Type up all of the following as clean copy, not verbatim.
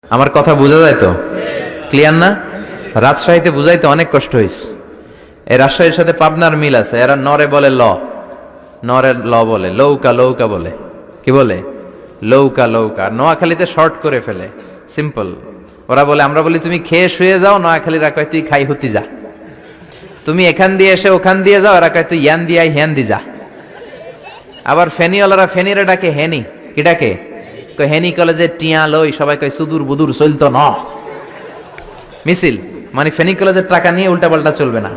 আমার কথা বোঝা যায় তো? ক্লিয়ার না? রাজশাহীতে বুঝাইতে অনেক কষ্ট হয়েছে। এই রাজশাহীর সাথে পাবনার মিল আছে। এরা নরে বলে ল, নরের ল বলে, লৌকা লৌকা বলে। কি বলে? লৌকা লৌকা। নোয়াখালীতে শর্ট করে ফেলে, সিম্পল। ওরা বলে, আমরা বলি তুমি খেয়ে শুয়ে যাও, নোয়াখালীরা কয় তুই খাই হতি যা। তুমি এখান দিয়ে এসে ওখান দিয়ে যাও, এরা কয় তুই ইয়ান দিয়ে হ্যান দি যা। আবার ফেনিওয়ালারা ফেনিরে ডাকে হেনি। কি ডাকে? হেনি কলেজে টিয়া লই, সবাই কয় সুদূর বুদুর চলতো ন মিছিল, মানে ফেনী কলেজের টাকা নিয়ে উল্টা পাল্টা চলবে না।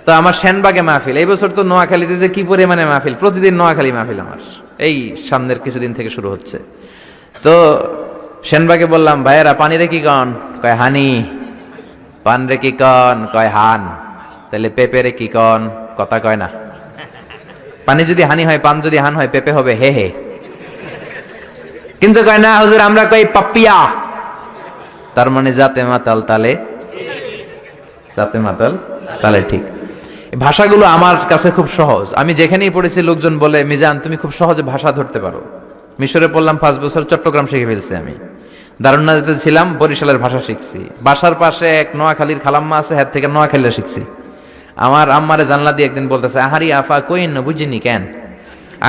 তো আমার সেনবাগে মাহফিল, এই বছর তো নোয়াখালীতে যে কি পরিমাণে মাহফিল, প্রতিদিন নোয়াখালী মাহফিল আমার এই সামনের কিছুদিন থেকে শুরু হচ্ছে। তো সেনবাগে বললাম, ভাইয়েরা পানি রে কি কন? কয় হানি। পান রে কি কন? কয় হান। তাহলে পেঁপে রে কি কন? কথা কয় না। পানি যদি হানি হয়, পান যদি হান হয়, পেঁপে হবে হে হে। কিন্তু কয় না হুজুর, আমরা কই পাপিয়া। তার মানে জাতে মাতাল তালে, জাতে মাতাল তালে ঠিক। ভাষাগুলো আমার কাছে খুব সহজ। আমি যেখানেই পড়েছি লোকজন বলে, মিজান তুমি খুব সহজে ভাষা ধরতে পারো। মিশরে পড়লাম 5 বছর, চট্টগ্রাম শিখে ফেলছি আমি। দারুন্নাতে ছিলাম, বরিশালের ভাষা শিখছি। বাসার পাশে এক নোয়াখালীর খালাম্মা আছে, হাত থেকে নোয়াখালীরা শিখছি। আমার আম্মারে জানলা দিয়ে একদিন বলতেছে, আহারি আফা কইন বুঝিনি কেন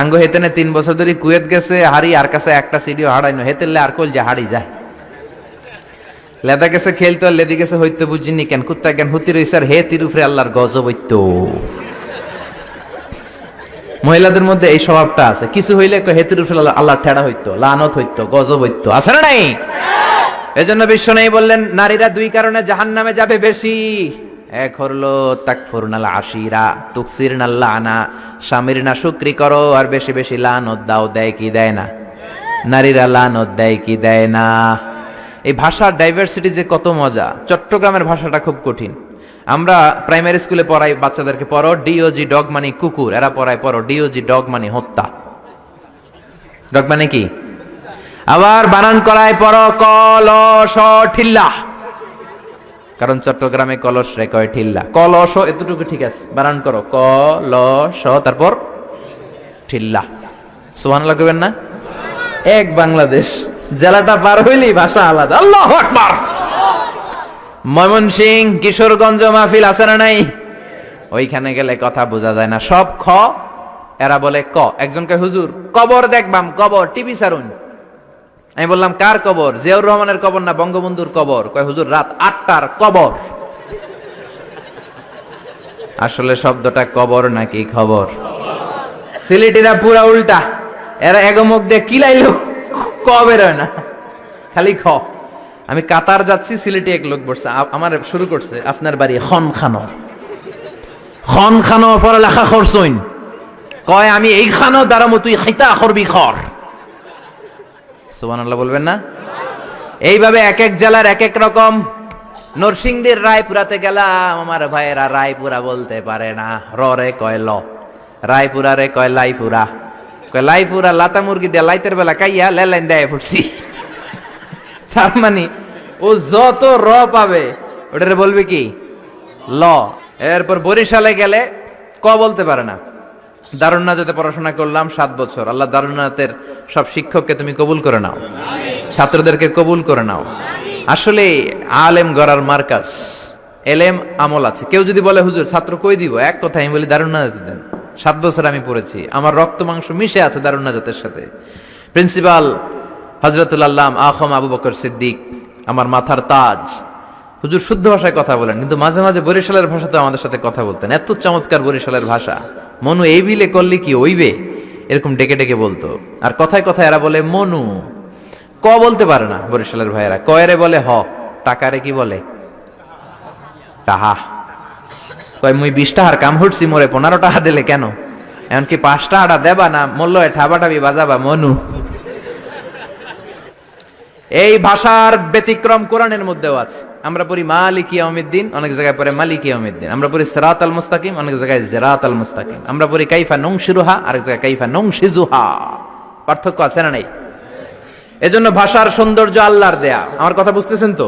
আঙ্গ হেতেনে 3 বছর ধরে কুয়েত গেছে, হারি আর কাছে একটা সিডিও হারাইনো, হেতেলে আর কল যে হারি যায়। লেদা গেছে খেলতো, আর লেদি গেছে হইতো বুঝিনি কেন, কুত্তা কেন হুতি রইছে, আর হে তিরুফরে আল্লাহর গজব হইতো। মহিলাদের মধ্যে এই স্বভাবটা আছে, কিছু হইলে হেতির উপরে আল্লাহ ঠেড়া হইতো, লানত হইতো, গজব হইতো, আছে না নাই? এজন্য বিশ্ব নেই বললেন, নারীরা 2 কারণে জাহান্নামে যাবে বেশি। এক হলো তাকফুরনাল আশিরা তুকসিরনাল লানা, স্বামীর না শুকরি করো আর বেশি বেশি লানত দাও। দেয় কি দেয় না? নারীরা লানত দেয় কি দেয় না? এই ভাষার ডাইভার্সিটি যে কত মজা। চট্টগ্রামের ভাষাটা খুব কঠিন। আমরা প্রাইমারি স্কুলে পড়াই বাচ্চাদেরকে, পড়ো ডিওজি ডগ মানে কুকুর, এরা পড়ায় পড়ো ডিওজি ডগ মানে হত্যা। ডগ মানে কি? আবার বানান করায় পড়ো কলস ঠিল্লা, কারণ চট্টগ্রামে কলস রে কয় ঠিল্লা। কলস এতটুকু ঠিক আছে, বানান করো কলস তারপর ঠিল্লা। সুবহানাল্লাহ কইবেন না? এক বাংলাদেশ, জেলাটা পার হইলেই ভাষা আলাদা। আল্লাহু আকবার। ময়মনসিংহ কিশোরগঞ্জ মাহফিল আছে না নাই? ওইখানে গেলে কথা বোঝা যায় না, সব খ, এরা বলে ক। একজন কয় হুজুর কবর দেখবাম, কবর টিভি সারুন। আমি বললাম কার কবর? জিয়াউর রহমানের কবর না বঙ্গবন্ধুর কবর? কয় হুজুর রাত 8টার কবর। আসলে শব্দটা কবর নাকি খবর? সিলেটিরা পুরা উল্টা, এরা এগমুখ দিয়ে কিলাইলো ক বের হয় না, খালি খ। আমি কাতার যাচ্ছি, সিলেটি এক লোক বসছে, আমার শুরু করছে, আপনার বাড়ি খন খানো, খন খানো পরে লেখা খরচইন। কয় আমি এই খানো দাঁড়ামো, তুই খাইতা করবি খর। সুবহানাল্লাহ বলবেন না? এইভাবে এক এক জেলার এক এক রকম। নরসিংদীর রায়পুরাতে গেলাম, আমার ভাইয়েরা রায়পুরা বলতে পারে না, র রে কয় ল, রায়পুরা রে কয় লাইপুরা, কয় লাইপুরা লাতা মুরগি দিয়ে লাইতের বেলা কাইয়া লেলাইন দেয় ফুটছি। তার মানে ও যত র পাবে ওটারে বলবে কি ল। এরপর বরিশালে গেলে ক বলতে পারে না। দারুন্নাতে পড়াশোনা করলাম 7 বছর। আল্লাহ দারুন্নাতের সব শিক্ষককে তুমি কবুল করে নাও, ছাত্রদেরকে কবুল করে নাও। আসলে আলেম গড়ার মার্কাজ, এলেম আমল আছে। কেউ যদি বলে হুজুর ছাত্র কই দিব, এক কথা আমি বলি দারুন্নাতে দেন। 7 বছর আমি পড়েছি, আমার রক্ত মাংস মিশে আছে দারুন্নাতের সাথে। প্রিন্সিপাল হযরতুল আল্লাম আখম আবু বকর সিদ্দিক আমার মাথার তাজ। হুজুর শুদ্ধ ভাষায় কথা বলেন, কিন্তু মাঝে মাঝে বরিশালের ভাষাতে আমাদের সাথে কথা বলতেন। এত চমৎকার বরিশালের ভাষা, মনু এই বিলে করলি কি ওইবে, এরকম ডেকে ডেকে বলতো। আর কথায় কথায় এরা বলে মনু, ক বলতে পারে না বরিশালের ভাইয়েরা। কয়রে বলে হ, টাকারে কি বলে টাহা। কয় মুই 20 টাকার কাম হটছি, মোরে 15 টাকা দিলে কেন? এমনকি 5 টাকাটা দেবা না, মূল্য ঠাবাটাবি বাজাবা মনু। এই ভাষার ব্যতিক্রম কোরআনের মধ্যেও আছে। আমরা পড়ি মালিকি ইয়াউমিদ্দিন, অনেক জায়গায় পড়ে মালিকি ইয়াউমিদ্দিন। আমরা পড়ি সিরাতাল মুস্তাকিম, অনেক জায়গায় জিরাতাল মুস্তাকিম। আমরা পড়ি কাইফা নুনশিরুহা, আরেক জায়গায় কাইফা নুনশিজুহা। পার্থক্য আছে না নাই? এজন্য ভাষার সৌন্দর্য আল্লাহর দেয়া। আমার কথা বুঝতেছেন তো?